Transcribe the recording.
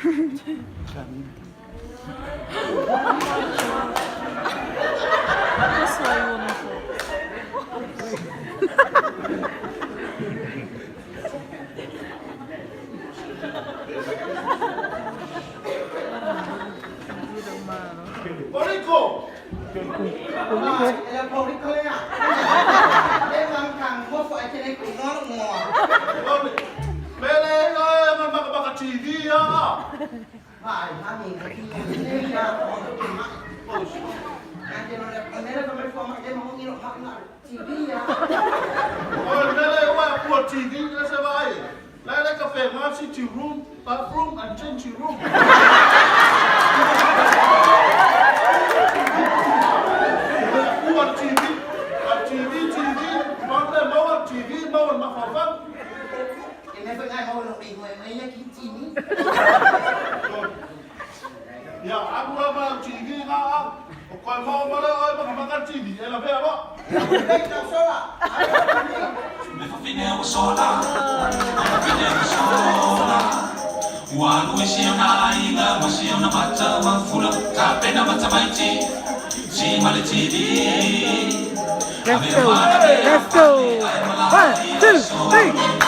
Свою нашел. Porico! Ela Porico le à? Em làm thằng mua phải trên đây cũng ngon ngò. Mẹ lên ơi, mà baka TV à? Phải, anh nhìn cái gì này ra còn cái mặt. Anh chỉ nói là anh ấy là mấy phong mặt em không nghĩ là mặt là TV à? Ôi, mẹ lên ơi, của TV là sao vậy? Lại cà phê mà sitting room, bathroom and changing room. Của TV, mà đây mau TV mau mà phá phăng. Em ấy phải ngay mau lột đi người mấy nhà kín chín. Ya, aku apa TV nga. Kau mau mana oi makan TV, elah be apa? Đây đâu số à? Wanuisiona inga masiona mata mafula tapena mata maiti simale TV. Let's go. 1, 2, 3.